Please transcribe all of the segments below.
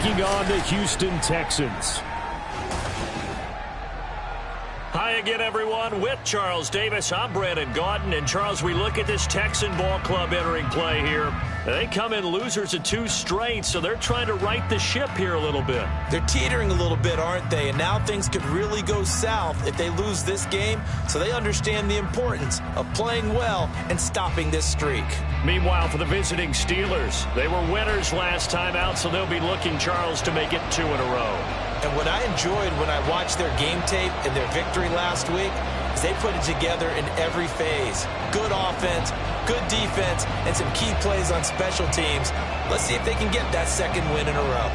taking on the Houston Texans. Hi again, everyone. With Charles Davis, I'm Brandon Gaudin. And, Charles, we look at this Texan ball club entering play here. They come in losers of 2 straight, so they're trying to right the ship here a little bit. They're teetering a little bit, aren't they? And now things could really go south if they lose this game, so they understand the importance of playing well and stopping this streak. Meanwhile, for the visiting Steelers, they were winners last time out, so they'll be looking, Charles, to make it 2 in a row. And what I enjoyed when I watched their game tape and their victory last week is they put it together in every phase. Good offense, good defense, and some key plays on special teams. Let's see if they can get that 2nd win in a row.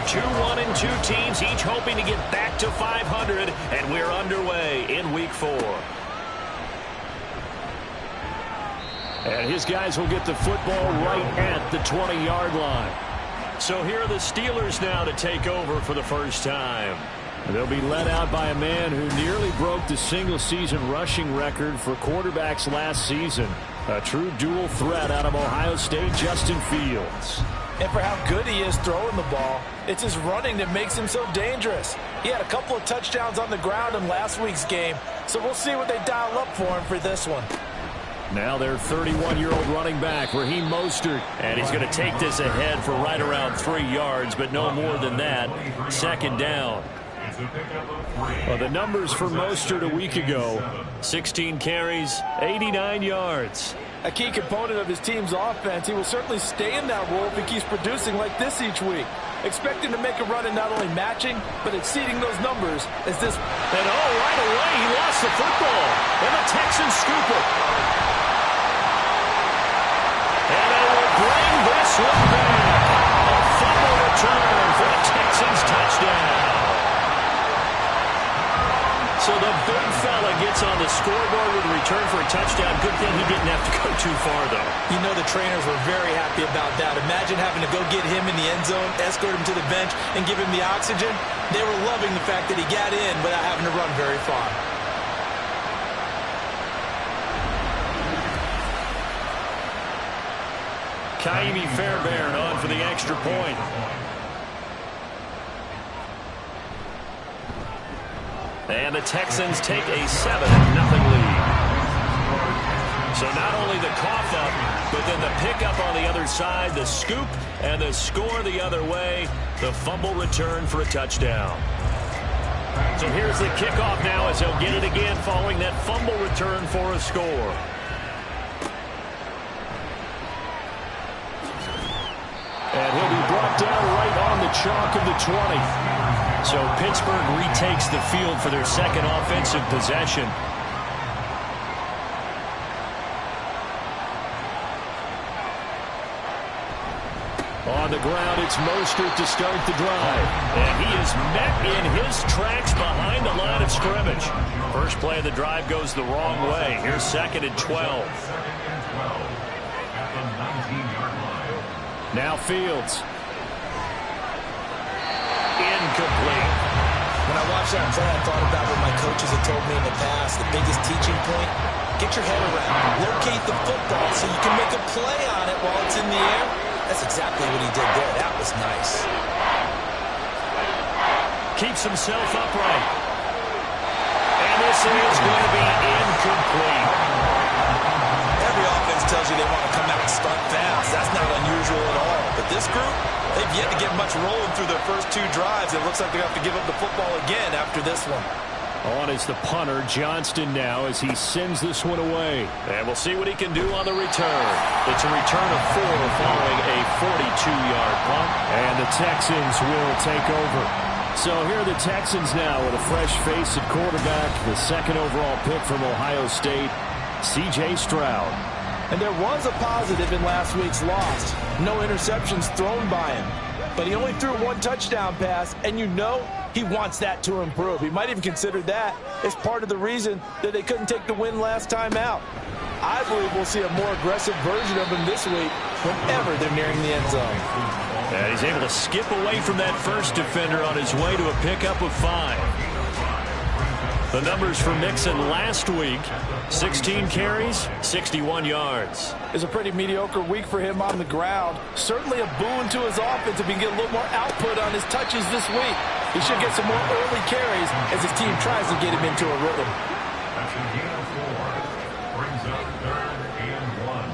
Two 1-2 teams, each hoping to get back to 500, and we're underway in Week 4. And his guys will get the football right at the 20-yard line. So here are the Steelers now to take over for the first time. They'll be led out by a man who nearly broke the single-season rushing record for quarterbacks last season. A true dual threat out of Ohio State, Justin Fields. And for how good he is throwing the ball, it's his running that makes him so dangerous. He had a couple of touchdowns on the ground in last week's game, so we'll see what they dial up for him for this one. Now their 31-year-old running back, Raheem Mostert, and he's going to take this ahead for right around 3 yards, but no more than that. 2nd down. Well, the numbers for Mostert a week ago: 16 carries, 89 yards. A key component of his team's offense. He will certainly stay in that role if he keeps producing like this each week. Expect him to make a run in not only matching, but exceeding those numbers as this. And right away, he lost the football. And the Texans scoop it. And they will bring this one back. A fumble return for a Texans touchdown. So the big fella gets on the scoreboard with a return for a touchdown. Good thing he didn't have to go too far, though. You know the trainers were very happy about that. Imagine having to go get him in the end zone, escort him to the bench, and give him the oxygen. They were loving the fact that he got in without having to run very far. Kaimi Fairbairn on for the extra point. And the Texans take a 7-0 lead. So not only the cough up, but then the pickup on the other side, the scoop, and the score the other way, the fumble return for a touchdown. So here's the kickoff now as they'll get it again following that fumble return for a score. And he'll be brought down right on the chalk of the 20. So Pittsburgh retakes the field for their 2nd offensive possession. On the ground, it's Mostert to start the drive. And he is met in his tracks behind the line of scrimmage. First play of the drive goes the wrong way. Here's 2nd and 12. Now Fields. Incomplete. When I watched that play, I thought about what my coaches have told me in the past. The biggest teaching point: get your head around, locate the football so you can make a play on it while it's in the air. That's exactly what he did there. That was nice. Keeps himself upright. And this is going to be incomplete. Every offense tells you they want to come out and start fast. That's not unusual at all. But this group, they've yet to get much rolling through their first 2 drives. It looks like they have to give up the football again after this one. On is the punter, Johnston, now as he sends this one away. And we'll see what he can do on the return. It's a return of 4 following a 42-yard punt. And the Texans will take over. So here are the Texans now with a fresh face at quarterback, the 2nd overall pick from Ohio State, C.J. Stroud. And there was a positive in last week's loss. No interceptions thrown by him. But he only threw 1 touchdown pass, and you know he wants that to improve. He might even consider that as part of the reason that they couldn't take the win last time out. I believe we'll see a more aggressive version of him this week whenever they're nearing the end zone. And he's able to skip away from that first defender on his way to a pickup of 5. The numbers for Mixon last week, 16 carries, 61 yards. It's a pretty mediocre week for him on the ground. Certainly a boon to his offense if he can get a little more output on his touches this week. He should get some more early carries as his team tries to get him into a rhythm. That's a gain of 4. Brings up 3rd and 1.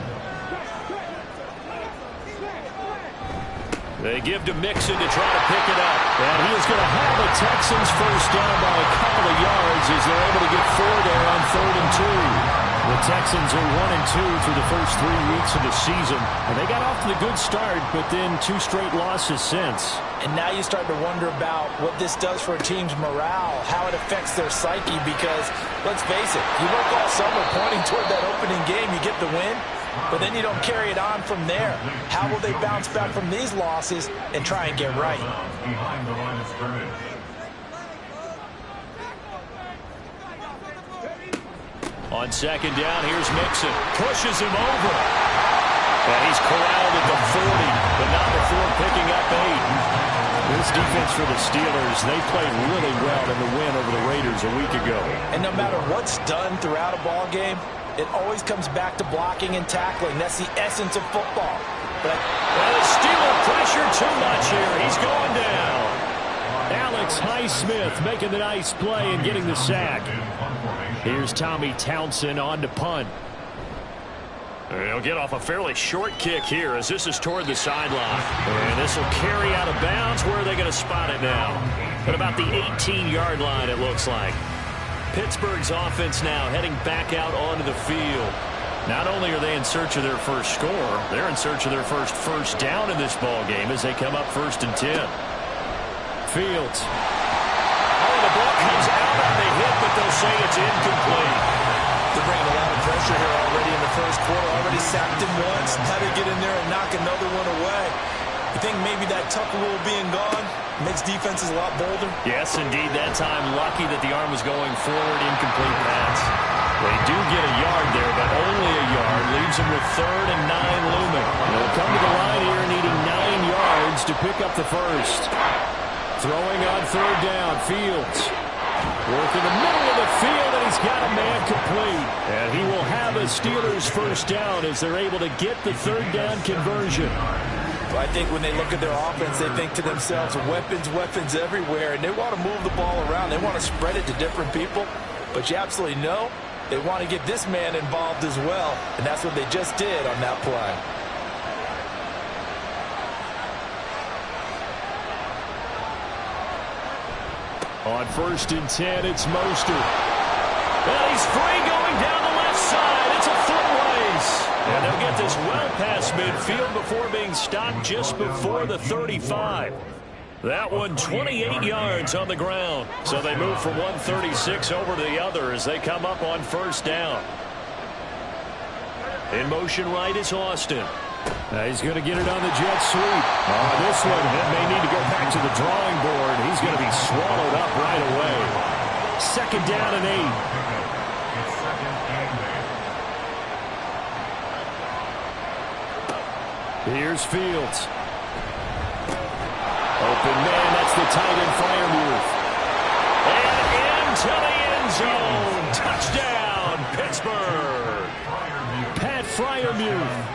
They give to Mixon to try to pick it up. And he is going to have the Texans first down by a couple of yards as they're able to get 4 there on 3rd and 2. The Texans are 1-2 through the first 3 weeks of the season. And they got off to the good start, but then 2 straight losses since. And now you start to wonder about what this does for a team's morale, how it affects their psyche, because, let's face it, you work all summer pointing toward that opening game, you get the win, but then you don't carry it on from there. How will they bounce back from these losses and try and get right? Behind the line of scrimmage. On 2nd down, here's Mixon. Pushes him over. And he's corralled at the 40, but not before picking up 8. This defense for the Steelers, they played really well in the win over the Raiders a week ago. And no matter what's done throughout a ball game, it always comes back to blocking and tackling. That's the essence of football. But the Steeler pressure too much here. He's going down. Alex Highsmith making the nice play and getting the sack. Here's Tommy Townsend on to punt. They'll get off a fairly short kick here as this is toward the sideline. And this will carry out of bounds. Where are they going to spot it now? At about the 18-yard line, it looks like. Pittsburgh's offense now heading back out onto the field. Not only are they in search of their first score, they're in search of their first down in this ball game as they come up 1st and 10. Fields. Oh, the ball comes out on the hit, but they'll say it's incomplete. they're bringing a lot of pressure here already in the first quarter. Already sacked him once. How to get in there and knock another one away. You think maybe that Tucker rule being gone makes defenses a lot bolder? Yes, indeed. That time, lucky that the arm was going forward, incomplete pass. They do get a yard there, but only a yard. Leaves them with 3rd and 9 looming. They'll come to the line here needing 9 yards to pick up the first. Throwing on 3rd down, Fields. Work in the middle of the field, and he's got a man complete. And he will have a Steelers first down as they're able to get the 3rd down conversion. I think when they look at their offense, they think to themselves, weapons, weapons everywhere, and they want to move the ball around. They want to spread it to different people, but you absolutely know they want to get this man involved as well, and that's what they just did on that play. On 1st and 10, it's Mostert. Well, he's free going down the left side. It's a foot race. And they'll get this well past midfield before being stopped just before the 35. That one 28 yards on the ground. So they move from 136 over to the other as they come up on 1st down. In motion right is Austin. He's going to get it on the jet sweep. This one may need to go back to the drawing board. He's going to be swallowed up right away. 2nd down and 8. Here's Fields. Open man, that's the tight end Freiermuth. And into the end zone. Touchdown, Pittsburgh. Pat Freiermuth.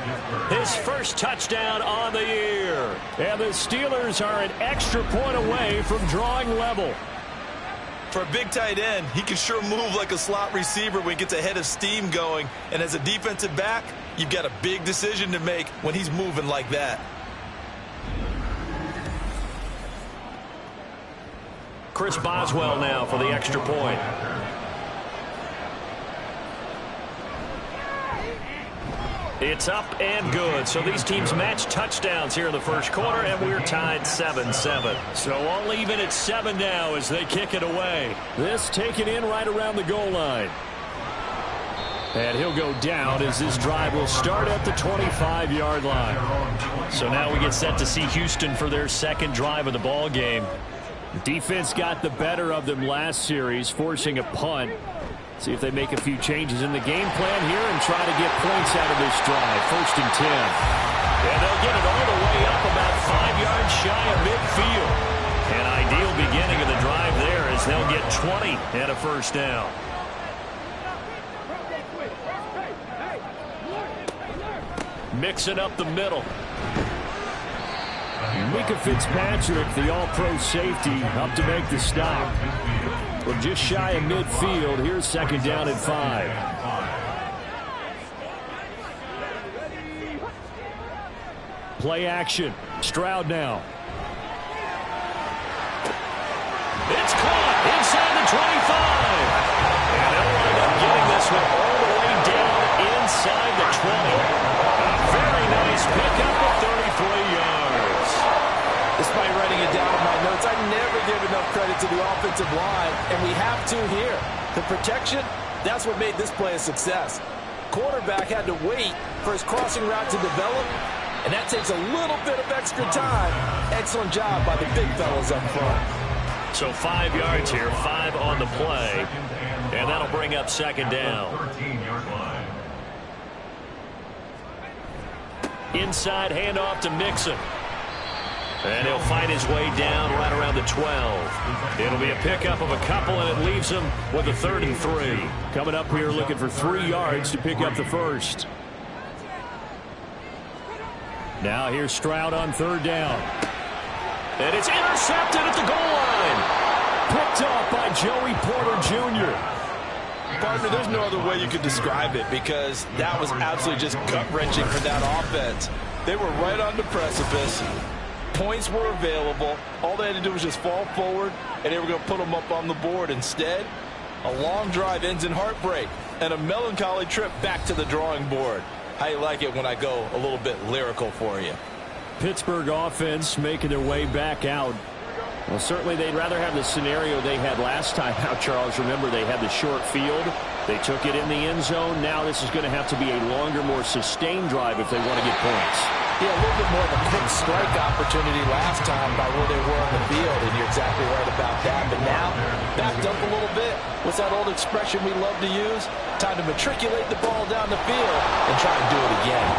His first touchdown on the year. And the Steelers are an extra point away from drawing level. For a big tight end, he can sure move like a slot receiver when he gets a head of steam going. And as a defensive back, you've got a big decision to make when he's moving like that. Chris Boswell now for the extra point. It's up and good. So these teams match touchdowns here in the first quarter, and we're tied 7-7. So all even at 7 now as they kick it away. This taken in right around the goal line. And he'll go down as this drive will start at the 25-yard line. So now we get set to see Houston for their second drive of the ball game. Defense got the better of them last series, forcing a punt. See if they make a few changes in the game plan here and try to get points out of this drive. 1st and 10. And they'll get it all the way up about 5 yards shy of midfield. An ideal beginning of the drive there as they'll get 20 and a 1st down. Mixing up the middle. Mika Fitzpatrick, the all-pro safety, up to make the stop. We're just shy of midfield. Here's 2nd down and 5. Play action. Stroud now. It's caught inside the 25. And they'll wind up getting this one all the way down inside the 20. A very nice pickup of 33 yards. Despite writing it down in my notes, I never give enough credit to the offensive line, and we have to here. The protection, that's what made this play a success. Quarterback had to wait for his crossing route to develop, and that takes a little bit of extra time. Excellent job by the big fellas up front. So 5 yards here, 5 on the play, and that'll bring up 2nd down. 13-yard line. Inside handoff to Mixon. And he'll fight his way down right around the 12. It'll be a pickup of a couple, and it leaves him with a 3rd and 3. Coming up here looking for 3 yards to pick up the 1st. Now here's Stroud on 3rd down. And it's intercepted at the goal line. Picked off by Joey Porter Jr. Partner, there's no other way you could describe it because that was absolutely just gut-wrenching for that offense. They were right on the precipice. Points were available. All they had to do was just fall forward, and they were going to put them up on the board. Instead, a long drive ends in heartbreak and a melancholy trip back to the drawing board. How you like it when I go a little bit lyrical for you? Pittsburgh offense making their way back out. Well, certainly they'd rather have the scenario they had last time out, Charles. Remember, they had the short field. They took it in the end zone. Now this is going to have to be a longer, more sustained drive if they want to get points. Yeah, a little bit more of a quick strike opportunity last time by where they were on the field, and you're exactly right about that. But now, backed up a little bit. What's that old expression we love to use? Time to matriculate the ball down the field and try to do it again.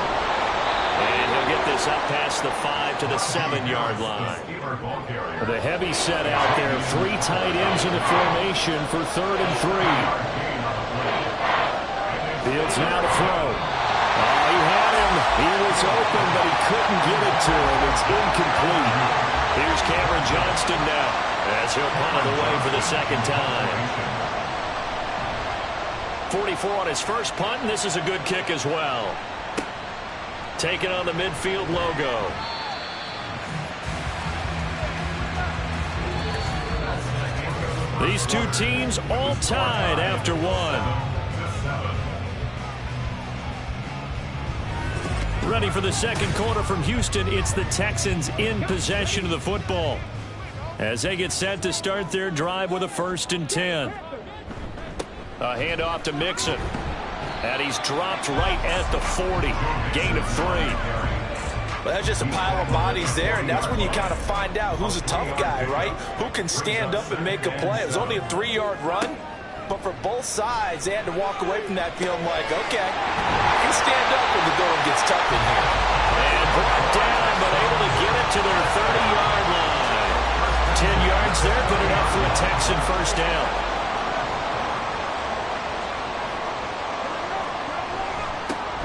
And he'll get this up past the 5 to the 7-yard line. The heavy set out there. 3 tight ends in the formation for 3rd and 3. Fields now to throw. Oh, he had him. He was open, but he couldn't get it to him. It's incomplete. Here's Cameron Johnston now as he'll punt it away for the 2nd time. 44 on his first punt, and this is a good kick as well. Taking on the midfield logo. These two teams all tied after one. Ready for the 2nd quarter from Houston. It's the Texans in possession of the football as they get set to start their drive with a 1st and 10. A handoff to Mixon. And he's dropped right at the 40. Gain of 3. Well, that's just a pile of bodies there, and that's when you kind of find out who's a tough guy, right? Who can stand up and make a play. It was only a 3-yard run, but for both sides, they had to walk away from that feeling like, okay, I can stand up when the going gets tough in here. And brought down, but able to get it to their 30-yard line. 10 yards there, put it up for a Texan 1st down.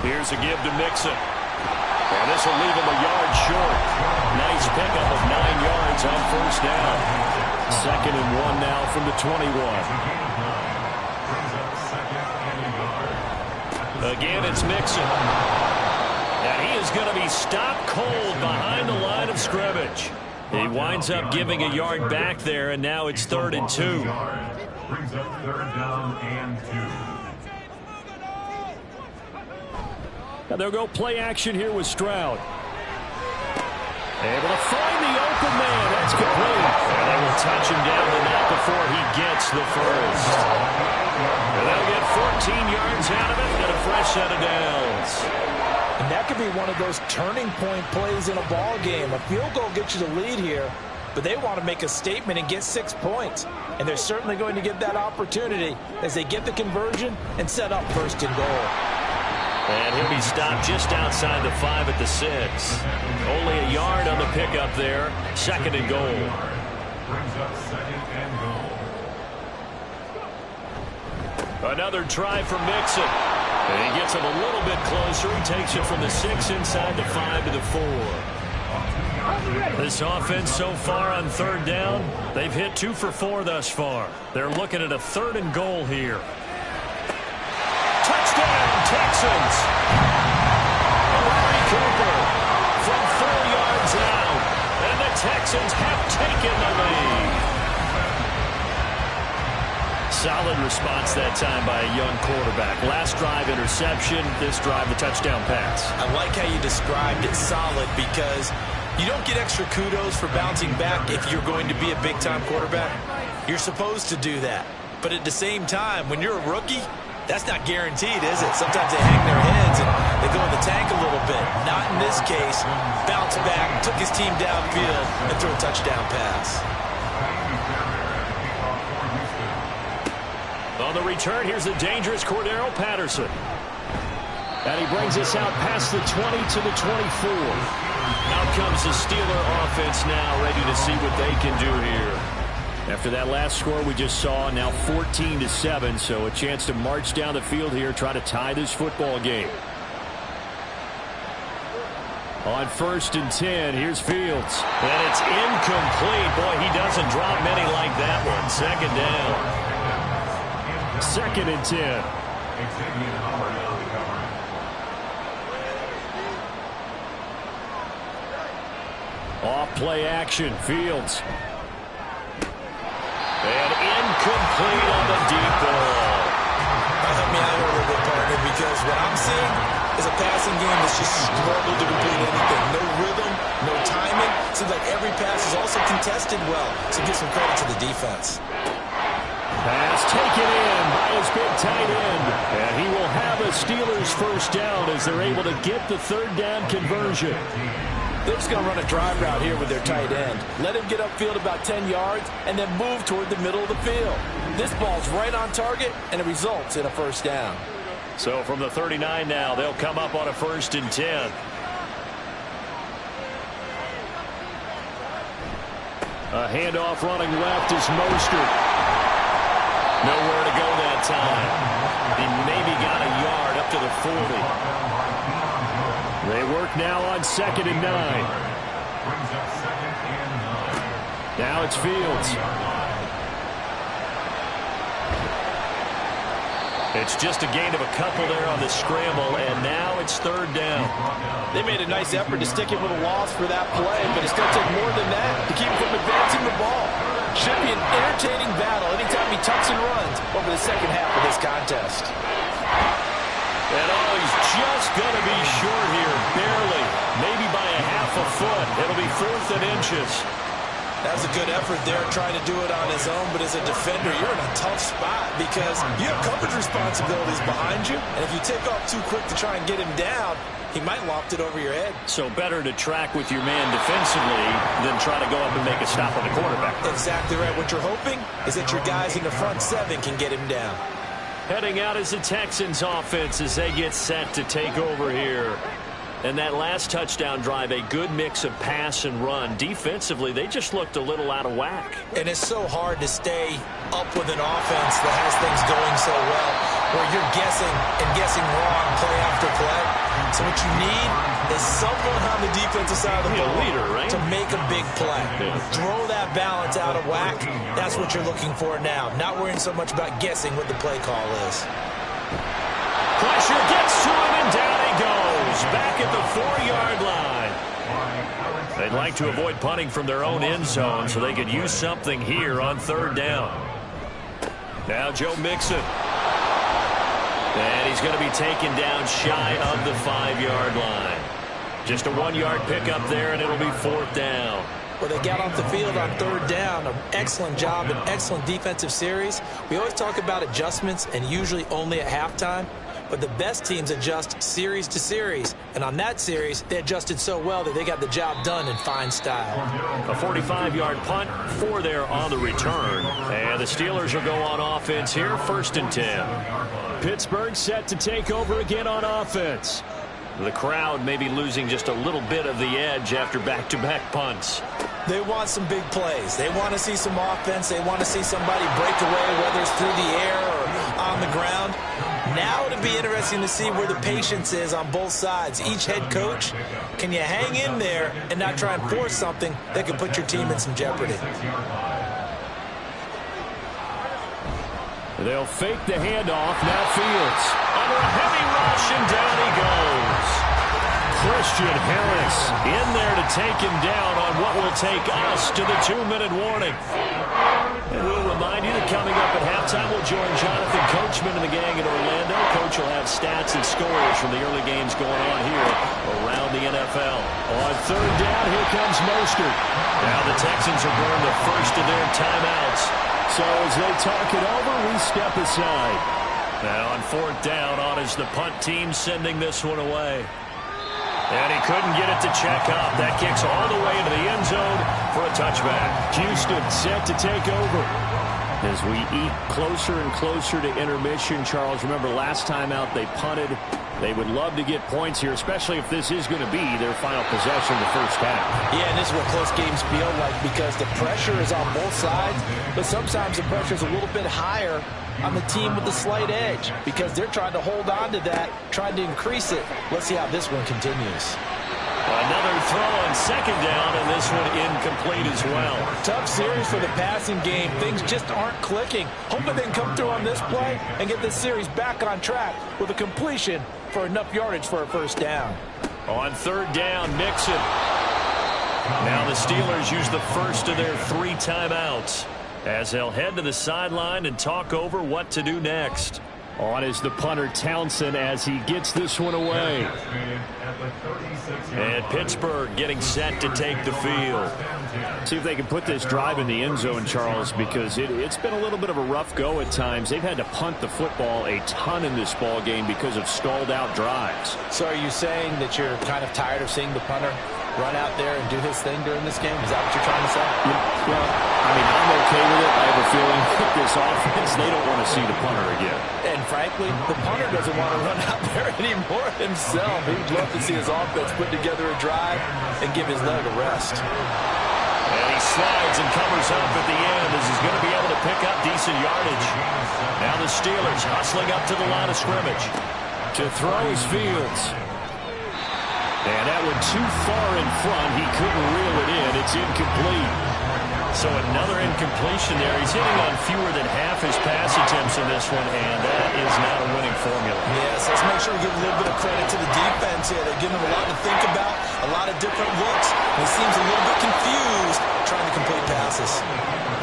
Here's a give to Mixon. And this will leave him a yard short. Nice pickup of 9 yards on 1st down. 2nd and 1 now from the 21. Again, it's Mixon. And he is going to be stopped cold behind the line of scrimmage. He winds up giving a yard back there, and now it's 3rd and 2. Brings up 3rd down and 2. Now they'll go play action here with Stroud. Able to find the open man. That's complete. And they will touch him down the net before he gets the 1st. And they'll get 14 yards out of it and a fresh set of downs. And that could be one of those turning point plays in a ball game. A field goal gets you the lead here, but they want to make a statement and get 6 points. And they're certainly going to get that opportunity as they get the conversion and set up 1st and goal. And he'll be stopped just outside the 5 at the 6. Only a yard on the pickup there. 2nd and goal. Brings up 2nd and goal. Another try for Mixon. And he gets him a little bit closer. He takes it from the 6 inside the 5 to the 4. This offense so far on 3rd down, they've hit 2 for 4 thus far. They're looking at a 3rd and goal here. Touchdown, Texans! Amari Cooper from 4 yards out. And the Texans have taken the lead. Solid response that time by a young quarterback. Last drive, interception. This drive, the touchdown pass. I like how you described it, solid, because you don't get extra kudos for bouncing back if you're going to be a big-time quarterback. You're supposed to do that. But at the same time, when you're a rookie, that's not guaranteed, is it? Sometimes they hang their heads and they go in the tank a little bit. Not in this case. Bounce back, took his team downfield, and threw a touchdown pass. On the return, here's the dangerous Cordero Patterson. And he brings us out past the 20 to the 24. Out comes the Steeler offense now, ready to see what they can do here. After that last score we just saw, now 14-7, so a chance to march down the field here, try to tie this football game. On 1st and 10, here's Fields. And it's incomplete. Boy, he doesn't drop many like that one. 2nd down. 2nd and 10. Off play action. Fields. And incomplete on the deep ball. Help me out here a little bit, partner, because what I'm seeing is a passing game that's just struggled to complete anything. No rhythm, no timing. Seems like every pass is also contested well. So give some credit to the defense. Pass taken in by his big tight end. And he will have a Steelers 1st down as they're able to get the 3rd down conversion. They're just going to run a drive route here with their tight end. Let him get upfield about 10 yards and then move toward the middle of the field. This ball's right on target, and it results in a 1st down. So from the 39 now, they'll come up on a 1st and 10. A handoff running left is Mostert. Nowhere to go that time. He maybe got a yard up to the 40. They work now on 2nd and 9. Now it's Fields. It's just a gain of a couple there on the scramble, and now it's 3rd down. They made a nice effort to stick him with a loss for that play, but it's going to take more than that to keep him from advancing the ball. Should be an entertaining battle anytime he tucks and runs over the 2nd half of this contest. And oh, he's just going to be short here, barely, maybe by a half a foot. It'll be 4th and inches. That was a good effort there, trying to do it on his own, but as a defender, you're in a tough spot because you have coverage responsibilities behind you, and if you take off too quick to try and get him down, he might loft it over your head. So better to track with your man defensively than try to go up and make a stop on the quarterback. Exactly right. What you're hoping is that your guys in the front 7 can get him down. Heading out is the Texans offense as they get set to take over here. And that last touchdown drive, a good mix of pass and run. Defensively, they just looked a little out of whack. And it's so hard to stay up with an offense that has things going so well, where you're guessing and guessing wrong play after play. So what you need is someone on the defensive side of the ball leader, right? to make a big play. Yeah. Throw that balance out of whack. That's what you're looking for now. Not worrying so much about guessing what the play call is. Pressure gets to him, and down he goes. Back at the 4-yard line. They'd like to avoid punting from their own end zone so they could use something here on 3rd down. Now Joe Mixon. And he's going to be taken down shy of the 5-yard line. Just a 1-yard pickup there, and it'll be 4th down. Well, they got off the field on 3rd down. An excellent job, an excellent defensive series. We always talk about adjustments and usually only at halftime. but the best teams adjust series to series. And on that series, they adjusted so well that they got the job done in fine style. A 45-yard punt, 4 there on the return. And the Steelers will go on offense here, 1st and 10. Pittsburgh set to take over again on offense. The crowd may be losing just a little bit of the edge after back-to-back punts. They want some big plays. They want to see some offense. They want to see somebody break away, whether it's through the air or on the ground. Now it'll be interesting to see where the patience is on both sides. Each head coach, can you hang in there and not try and force something that can put your team in some jeopardy? They'll fake the handoff. Now Fields. Under a heavy rush, and down he goes. Christian Harris in there to take him down on what will take us to the 2-minute warning. And we'll remind you that coming up at halftime, we'll join Jonathan Coachman and the gang in Orlando. Coach will have stats and scores from the early games going on here around the NFL. On 3rd down, here comes Mostert. Now the Texans are burning the first of their timeouts. So as they talk it over, we step aside. Now on 4th down, on is the punt team sending this one away. And he couldn't get it to check up. That kicks all the way into the end zone for a touchback. Houston set to take over. As we eat closer and closer to intermission, Charles, remember last time out they punted. They would love to get points here, especially if this is going to be their final possession of the first half. Yeah, and this is what close games feel like because the pressure is on both sides, but sometimes the pressure is a little bit higher on the team with the slight edge because they're trying to hold on to that, trying to increase it. Let's see how this one continues. Another throw on 2nd down, and this one incomplete as well. Tough series for the passing game. Things just aren't clicking. Hoping they can come through on this play and get this series back on track with a completion for enough yardage for a first down. On 3rd down, Mixon. Now the Steelers use the first of their 3 timeouts as they'll head to the sideline and talk over what to do next. On is the punter Townsend as he gets this one away. And Pittsburgh getting set to take the field. See if they can put this drive in the end zone, Charles, because it's been a little bit of a rough go at times. They've had to punt the football a ton in this ball game because of stalled out drives. So are you saying that you're kind of tired of seeing the punter run out there and do his thing during this game? Is that what you're trying to say? Well, I mean, I'm okay with it. I have a feeling with this offense, they don't want to see the punter again. And frankly, the punter doesn't want to run out there anymore himself. He'd love to see his offense put together a drive and give his leg a rest. And he slides and covers up at the end as he's going to be able to pick up decent yardage. Now the Steelers hustling up to the line of scrimmage. To throw is Fields. And that one too far in front. He couldn't reel it in. It's incomplete. So another incompletion there. He's hitting on fewer than half his pass attempts in this one, and that is not a winning formula. Yes, let's make sure we give a little bit of credit to the defense here. They're giving him a lot to think about, a lot of different looks. And he seems a little bit confused trying to complete passes.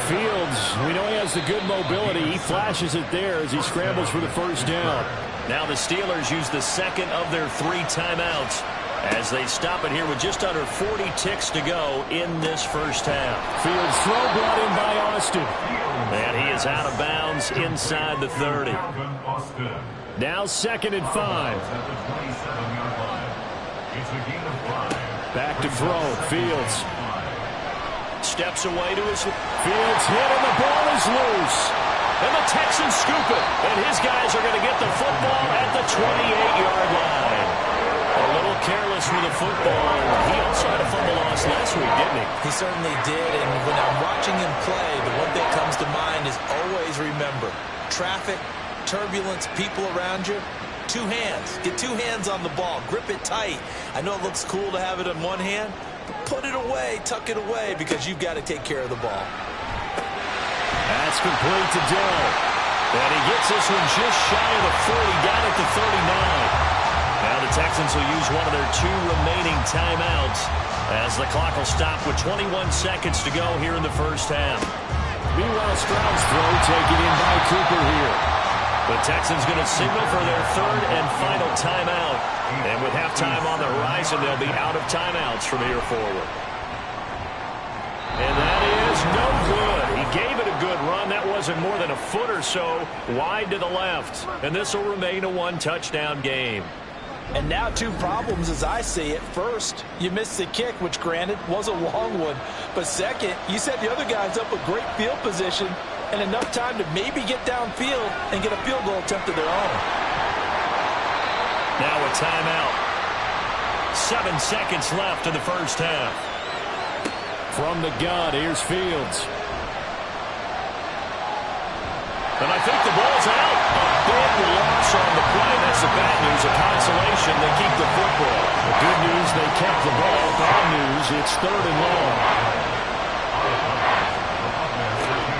Fields, we know he has the good mobility. He flashes it there as he scrambles for the first down. Now the Steelers use the second of their 3 timeouts as they stop it here with just under 40 ticks to go in this first half. Fields throw brought in by Austin. And he is out of bounds inside the 30. Now 2nd and 5. Back to throw. Fields. Steps away to his... Fields hit and the ball is loose. And the Texans scoop it. And his guys are going to get the football at the 28-yard line. A little careless with the football. He also had a fumble loss last week, didn't he? He certainly did, and when I'm watching him play, the one thing that comes to mind is always remember, traffic, turbulence, people around you, 2 hands. Get 2 hands on the ball. Grip it tight. I know it looks cool to have it in one hand, but put it away, tuck it away, because you've got to take care of the ball. That's complete to Dill. And he gets this one just shy of the 40, down at the 39. Now the Texans will use one of their 2 remaining timeouts as the clock will stop with 21 seconds to go here in the first half. Meanwhile, Stroud's throw taken in by Cooper here. The Texans going to signal for their 3rd and final timeout. And with halftime on the horizon, they'll be out of timeouts from here forward. And that is no good. He gave it a good run. That wasn't more than a foot or so wide to the left. And this will remain a one-touchdown game. And now two problems as I see it. First, you missed the kick, which granted was a long one. But second, you set the other guys up with great field position and enough time to maybe get downfield and get a field goal attempt of their own. Now a timeout. 7 seconds left in the first half. From the gun, here's Fields. And I think the ball's out. A big loss on the play. That's the bad news. A consolation, they keep the football. The good news, they kept the ball. Bad news, it's 3rd and long.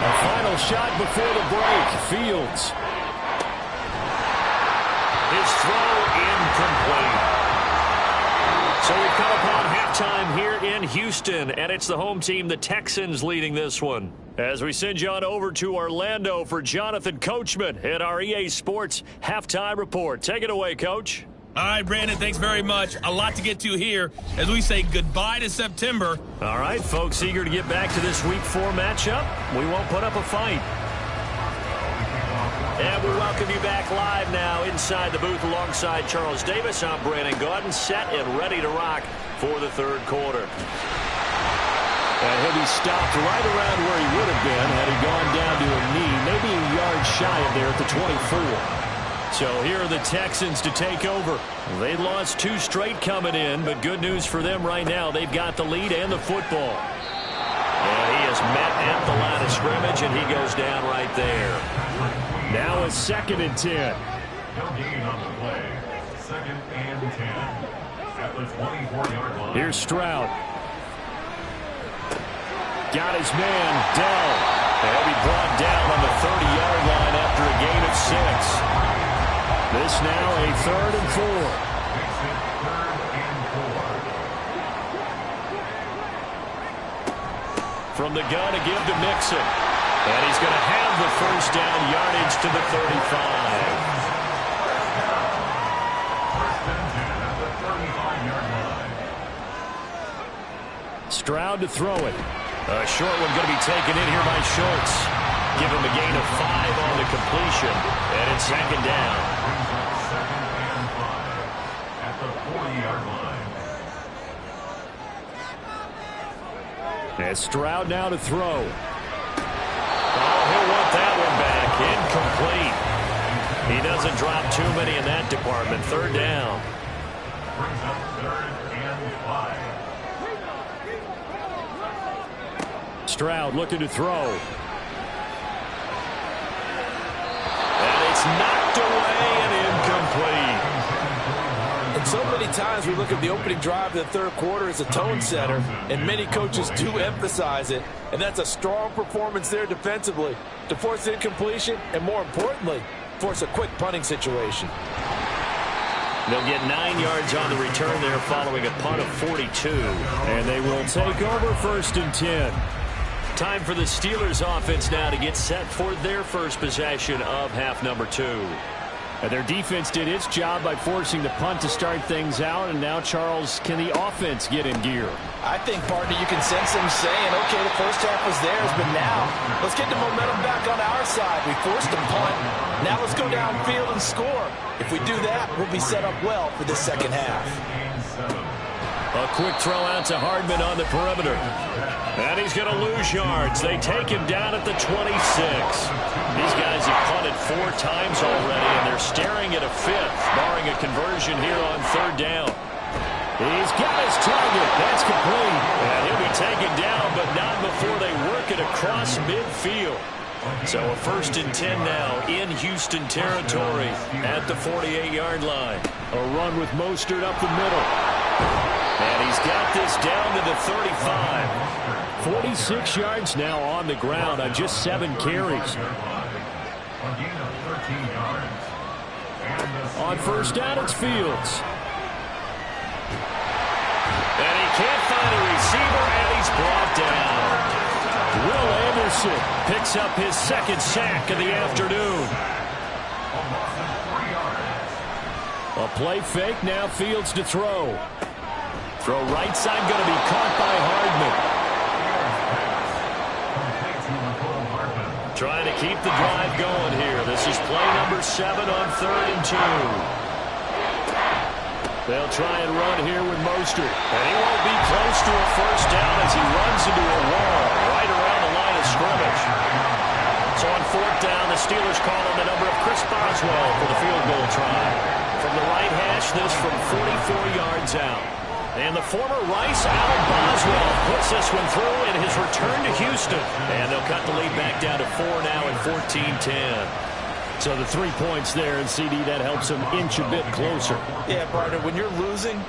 A final shot before the break. Fields. His throw incomplete. So we've come upon halftime here in Houston, and it's the home team, the Texans, leading this one. As we send you on over to Orlando for Jonathan Coachman at our EA Sports Halftime Report. Take it away, Coach. All right, Brandon, thanks very much. A lot to get to here as we say goodbye to September. All right, folks, eager to get back to this Week 4 matchup. We won't put up a fight. And we welcome you back live now inside the booth alongside Charles Davis. I'm Brandon Gaudin, set and ready to rock for the third quarter. And he'll be stopped right around where he would have been had he gone down to a knee, maybe a yard shy of there at the 24. So here are the Texans to take over. They lost 2 straight coming in, but good news for them right now. They've got the lead and the football. And he is met at the line of scrimmage, and he goes down right there. Now a 2nd and 10. No gain on the play. 2nd and 10. At the 24-yard line. Here's Stroud. Got his man, Dell. And he'll be brought down on the 30-yard line after a gain of 6. This now a 3rd and 4. Makes it 3rd and 4. From the gun to give to Mixon. And he's going to have the first down, yardage to the 35. First and 10 at the 35-yard line. Stroud to throw it. A short one going to be taken in here by Schultz. Give him a gain of 5 on the completion. And it's 2nd down. Brings up 2nd and 5 at the 40-yard line. And Stroud now to throw. Oh, he'll want that one back. Incomplete. He doesn't drop too many in that department. 3rd down. Brings up 3rd and 5. Stroud looking to throw. And it's knocked away and incomplete. And so many times we look at the opening drive of the third quarter as a tone setter, and many coaches do emphasize it, and that's a strong performance there defensively to force incompletion and, more importantly, force a quick punting situation. They'll get 9 yards on the return there following a punt of 42. And they will take over 1st and 10. Time for the Steelers offense now to get set for their first possession of half number 2. And their defense did its job by forcing the punt to start things out. And now, Charles, can the offense get in gear? I think, partner, you can sense them saying, okay, the first half was theirs, but now let's get the momentum back on our side. We forced a punt. Now let's go downfield and score. If we do that, we'll be set up well for the second half. A quick throw out to Hardman on the perimeter. And he's going to lose yards. They take him down at the 26. These guys have punted 4 times already, and they're staring at a 5th, barring a conversion here on 3rd down. He's got his target. That's complete. And he'll be taken down, but not before they work it across midfield. So a 1st and 10 now in Houston territory at the 48-yard line. A run with Mostert up the middle. And he's got this down to the 35. 46 yards now on the ground on just 7 carries. On 1st down, it's Fields. And he can't find a receiver, and he's brought down. Will Anderson picks up his 2nd sack of the afternoon. A play fake, now Fields to throw. Throw right side, going to be caught by Hardman. Trying to keep the drive going here. This is play number 7 on 3rd and 2. They'll try and run here with Mostert. And he won't be close to a first down as he runs into a wall right around the line of scrimmage. So on 4th down, the Steelers call on the number of Chris Boswell for the field goal try. From the right hash, this from 44 yards out. And the former Rice, Allen Boswell, puts this one through in his return to Houston. And they'll cut the lead back down to 4 now at 14-10. So the 3 points there, and CD, that helps them inch a bit closer. Yeah, partner, when you're losing,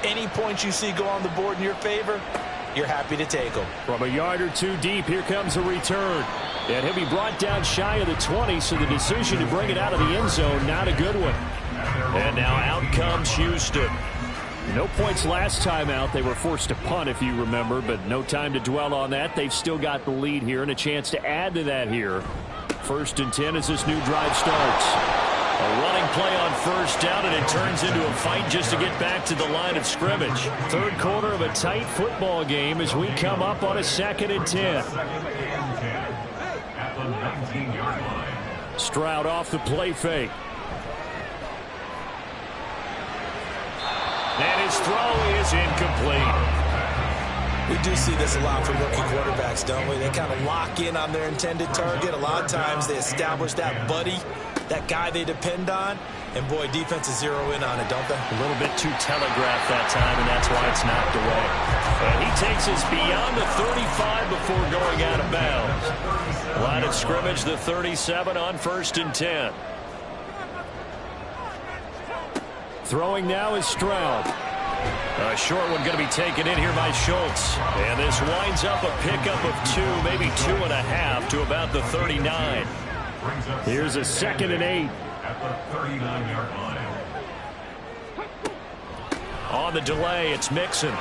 any points you see go on the board in your favor, you're happy to take them. From a yard or 2 deep, here comes a return. And he'll be brought down shy of the 20, so the decision to bring it out of the end zone, not a good one. And now out comes Houston. No points last time out. They were forced to punt, if you remember, but no time to dwell on that. They've still got the lead here and a chance to add to that here. 1st and 10 as this new drive starts. A running play on 1st down, and it turns into a fight just to get back to the line of scrimmage. 3rd quarter of a tight football game as we come up on a 2nd and 10. At the 19-yard line. Stroud off the play fake. And his throw is incomplete. We do see this a lot for rookie quarterbacks, don't we? They kind of lock in on their intended target. A lot of times they establish that buddy, that guy they depend on. And, boy, defenses zero in on it, don't they? A little bit too telegraphed that time, and that's why it's knocked away. And he takes us beyond the 35 before going out of bounds. Line of scrimmage, the 37 on 1st and 10. Throwing now is Stroud. A short one going to be taken in here by Schultz. And this winds up a pickup of 2, maybe 2.5 to about the 39. Here's a 2nd and 8. At the 39-yard line. On the delay, it's Mixon. And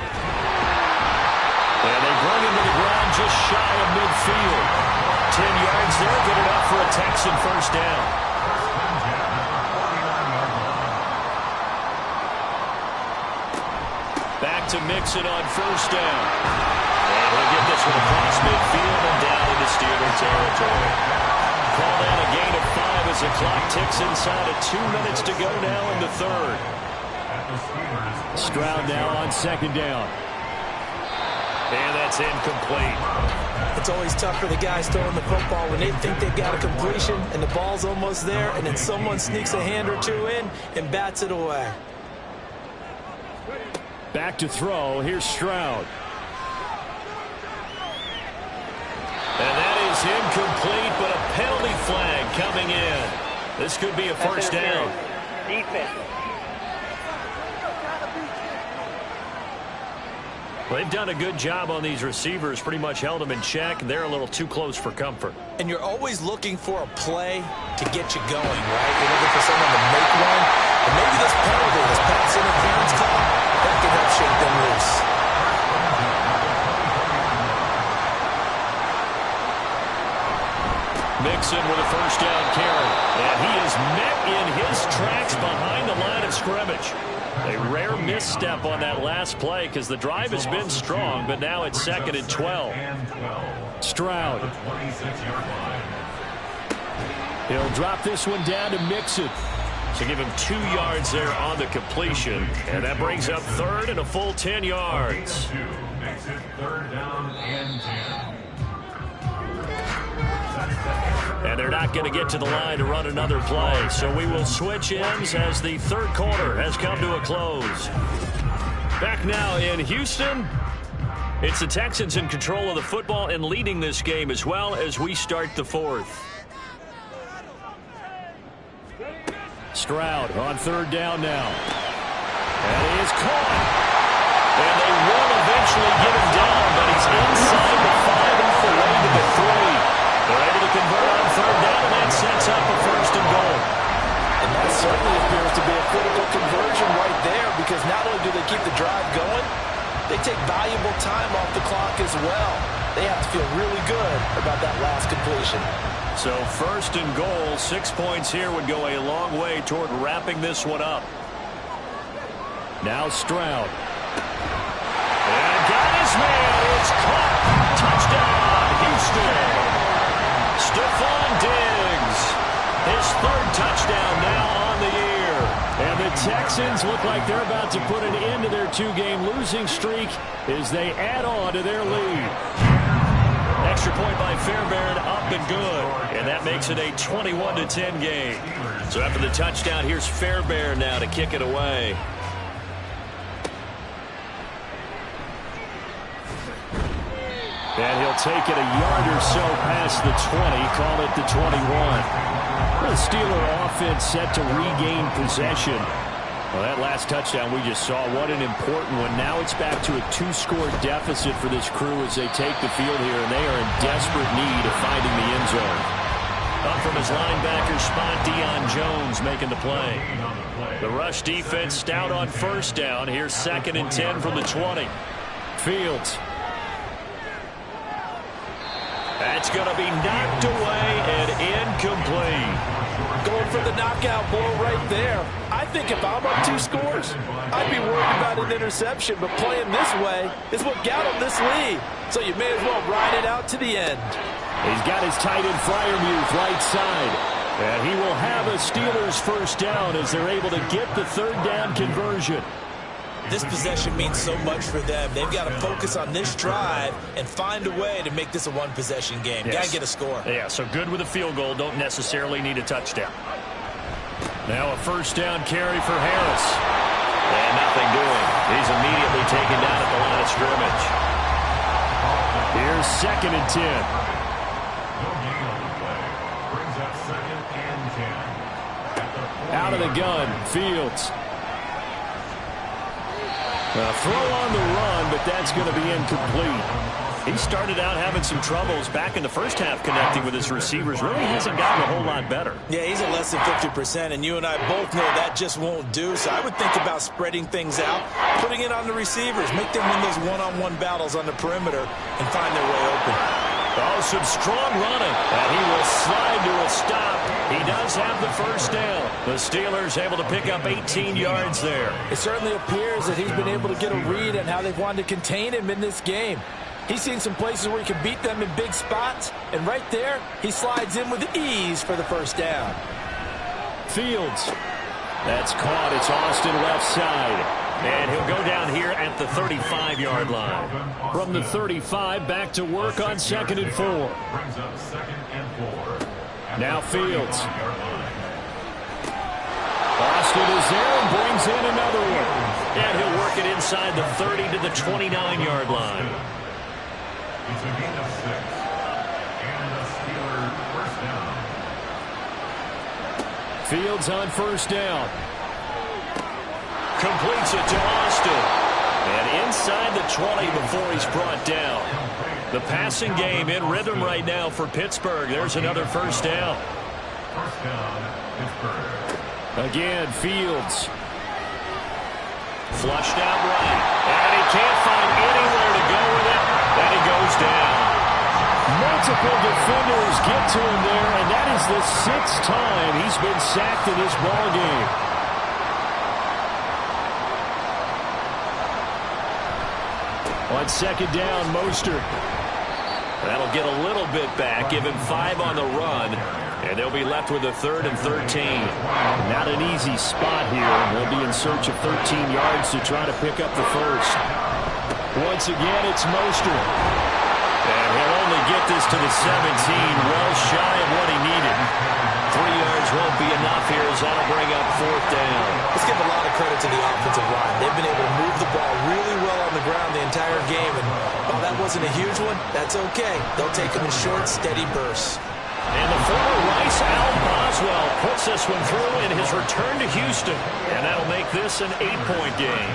they bring him to the ground just shy of midfield. 10 yards there, good enough for a Texan first down. Back to Mixon on 1st down. And he'll get this one across midfield and down into Steeler territory. Called out a gain of 5 as the clock ticks inside of 2 minutes to go now in the 3rd. Stroud now on 2nd down. And that's incomplete. It's always tough for the guys throwing the football when they think they've got a completion and the ball's almost there, and then someone sneaks a hand or 2 in and bats it away. Back to throw. Here's Stroud. And that is incomplete, but a penalty flag coming in. This could be a first down. Defense. Well, they've done a good job on these receivers, pretty much held them in check. They're a little too close for comfort. And you're always looking for a play to get you going, right? You're looking for someone to make one. And maybe this penalty, this pass interference call, that can help shake them loose. Mixon with a first down carry. And he is met in his tracks behind the line of scrimmage. A rare misstep on that last play because the drive has been strong, but now it's 2nd and 12. Stroud. He'll drop this one down to Mixon. So give him 2 yards there on the completion. And that brings up 3rd and a full 10 yards. Makes it 3rd down and 10. And they're not going to get to the line to run another play. So we will switch ends as the 3rd quarter has come to a close. Back now in Houston. It's the Texans in control of the football and leading this game as well as we start the 4th. Stroud on 3rd down now. And he is caught. And they will eventually get him down, but he's inside the 5 off the way to the 3. They're able to convert on 3rd down, and that sets up a 1st and goal. And that certainly appears to be a critical conversion right there, because not only do they keep the drive going, they take valuable time off the clock as well. They have to feel really good about that last completion. So 1st and goal, 6 points here would go a long way toward wrapping this one up. Now Stroud. And got his man. It's caught. Touchdown, Houston. Stephon Diggs. His third touchdown now on the year. And the Texans look like they're about to put an end to their two-game losing streak as they add on to their lead. Extra point by Fairbairn, up and good. And that makes it a 21-10 game. So after the touchdown, here's Fairbairn now to kick it away. And he'll take it a yard or so past the 20, call it the 21. The Steeler offense set to regain possession. Well, that last touchdown we just saw, what an important one. Now it's back to a two-score deficit for this crew as they take the field here, and they are in desperate need of finding the end zone. Up from his linebacker spot, Deion Jones making the play. The rush defense stout on first down. Here's 2nd and 10 from the 20. Fields. That's going to be knocked away and incomplete. Going for the knockout blow right there. I think if I'm up 2 scores, I'd be worried about an interception, but playing this way is what got him this lead. So you may as well ride it out to the end. He's got his tight end Freiermuth right side. And he will have a Steelers first down as they're able to get the third down conversion. This possession means so much for them. They've got to focus on this drive and find a way to make this a one-possession game. Yes. Got to get a score. Yeah, so good with a field goal. Don't necessarily need a touchdown. Now a first down carry for Harris. And nothing doing. He's immediately taken down at the line of scrimmage. Here's 2nd and 10. No gain on the play. Brings up 2nd and 10. Out of the gun, Fields. A throw on the run, but that's going to be incomplete. He started out having some troubles back in the first half connecting with his receivers. Really hasn't gotten a whole lot better. Yeah, he's at less than 50%, and you and I both know that just won't do. So I would think about spreading things out, putting it on the receivers, make them win those one-on-one battles on the perimeter, and find their way open. Oh, some strong running. And he will slide to a stop. He does have the first down. The Steelers able to pick up 18 yards there. It certainly appears that he's been able to get a read on how they've wanted to contain him in this game. He's seen some places where he can beat them in big spots, and right there, he slides in with ease for the first down. Fields. That's caught. It's Austin left side. And he'll go down here at the 35-yard line. From the 35, back to work on 2nd and 4. Brings up 2nd and 4. Now Fields. Austin is there and brings in another one. And he'll work it inside the 30 to the 29-yard line. It's a gain of 6. And the Steeler first down. Fields on first down. Completes it to Austin. And inside the 20 before he's brought down. The passing game in rhythm right now for Pittsburgh. There's another first down. First down, Pittsburgh. Again, Fields. Flushed out right. And he can't find anywhere to go with it. And he goes down. Multiple defenders get to him there, and that is the 6th time he's been sacked in this ball game. On 2nd down, Mostert. That'll get a little bit back, give him 5 on the run, and they'll be left with a 3rd and 13. Not an easy spot here. They'll be in search of 13 yards to try to pick up the first. Once again, it's Mostert. And he'll only get this to the 17, well shy of what he needed. 3 yards won't be enough here as that'll bring up 4th down. Let's give a lot of credit to the offensive line. They've been able to move the ball really well on the ground the entire game, and while that wasn't a huge one, that's okay. They'll take them in short, steady bursts. And the former Rice Al Boswell puts this one through in his return to Houston, and that'll make this an 8-point game.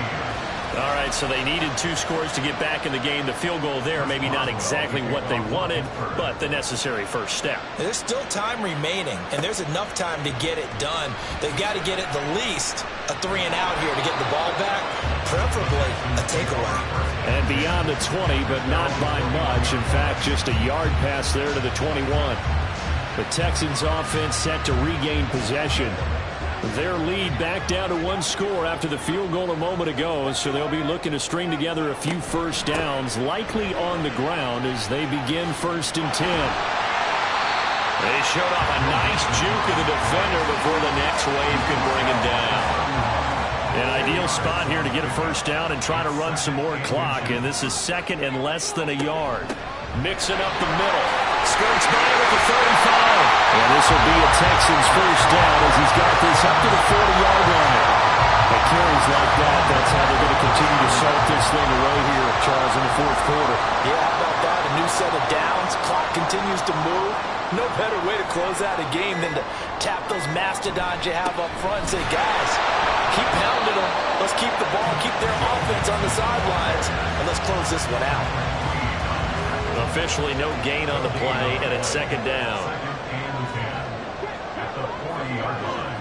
All right, so they needed 2 scores to get back in the game. The field goal there, maybe not exactly what they wanted, but the necessary first step. There's still time remaining, and there's enough time to get it done. They've got to get at the least a 3-and-out here to get the ball back, preferably a takeaway. And beyond the 20, but not by much. In fact, just a yard pass there to the 21. The Texans offense set to regain possession. Their lead back down to 1 score after the field goal a moment ago, so they'll be looking to string together a few first downs, likely on the ground, as they begin 1st and 10. They showed off a nice juke of the defender before the next wave could bring him down. An ideal spot here to get a first down and try to run some more clock, and this is second and less than a yard. Mixing up the middle. Skirts by him at the 35. And this will be a Texans first down as he's got this up to the 40-yard line. At carries like that, that's how they're going to continue to salt this thing away here, Charles, in the fourth quarter. Yeah, how about that? A new set of downs. Clock continues to move. No better way to close out a game than to tap those mastodons you have up front and say, guys, keep pounding them. Let's keep the ball, keep their offense on the sidelines, and let's close this one out. Officially no gain on the play, and it's second down. Second and 10 at the 40-yard line.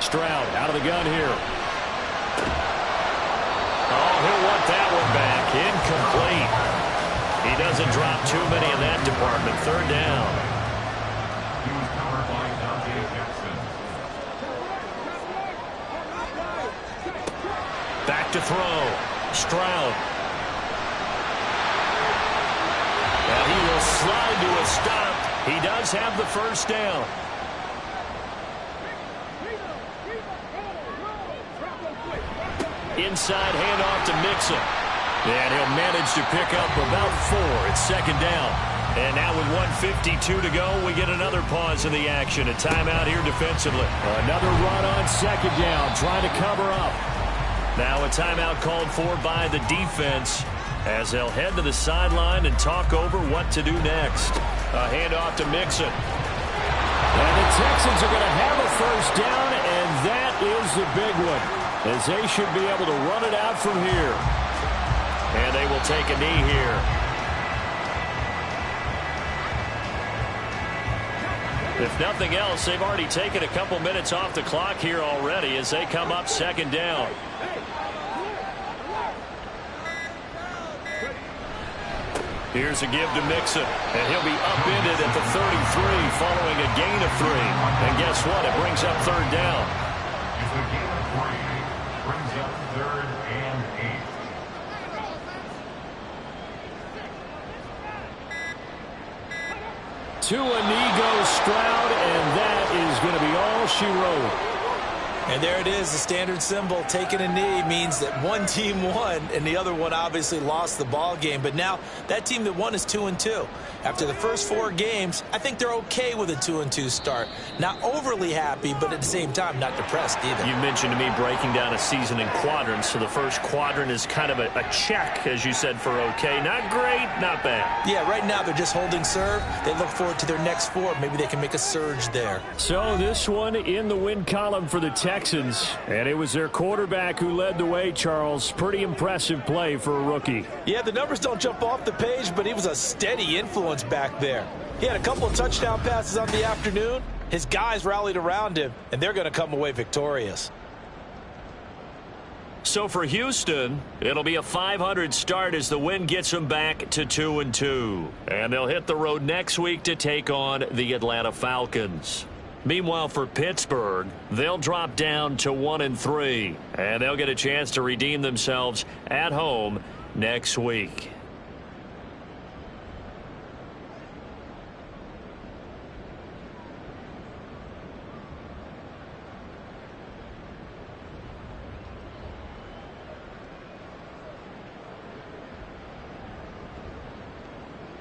Stroud out of the gun here. Oh, he'll want that one back. Incomplete. He doesn't drop too many in that department. Third down. He was covered by Dante Jackson. Back to throw. Stroud. And he will slide to a stop. He does have the first down. Inside handoff to Mixon. And he'll manage to pick up about 4. It's second down. And now with 1:52 to go, we get another pause in the action. A timeout here defensively. Another run on second down, trying to cover up. Now a timeout called for by the defense as they'll head to the sideline and talk over what to do next. A handoff to Mixon. And the Texans are going to have a first down, and that is the big one, as they should be able to run it out from here. And they will take a knee here. If nothing else, they've already taken a couple minutes off the clock here already as they come up second down. Here's a give to Mixon, and he'll be upended at the 33 following a gain of 3. And guess what? It brings up third down. It's a gain of 3. Brings up 3rd and 8. To a knee goes Stroud, and that is going to be all she wrote. And there it is, the standard symbol. Taking a knee means that one team won, and the other one obviously lost the ball game. But now that team that won is 2-2. After the first 4 games, I think they're okay with a 2-2 start. Not overly happy, but at the same time, not depressed either. You mentioned to me breaking down a season in quadrants. So the first quadrant is kind of a check, as you said, for okay. Not great, not bad. Yeah, right now they're just holding serve. They look forward to their next 4. Maybe they can make a surge there. So this one in the win column for the Texans, and it was their quarterback who led the way, Charles. Pretty impressive play for a rookie. Yeah, the numbers don't jump off the page, but he was a steady influence back there. He had a couple of touchdown passes on the afternoon. His guys rallied around him, and they're going to come away victorious. So for Houston, it'll be a 500 start as the win gets them back to 2-2. And they'll hit the road next week to take on the Atlanta Falcons. Meanwhile, for Pittsburgh, they'll drop down to 1-3. And they'll get a chance to redeem themselves at home next week.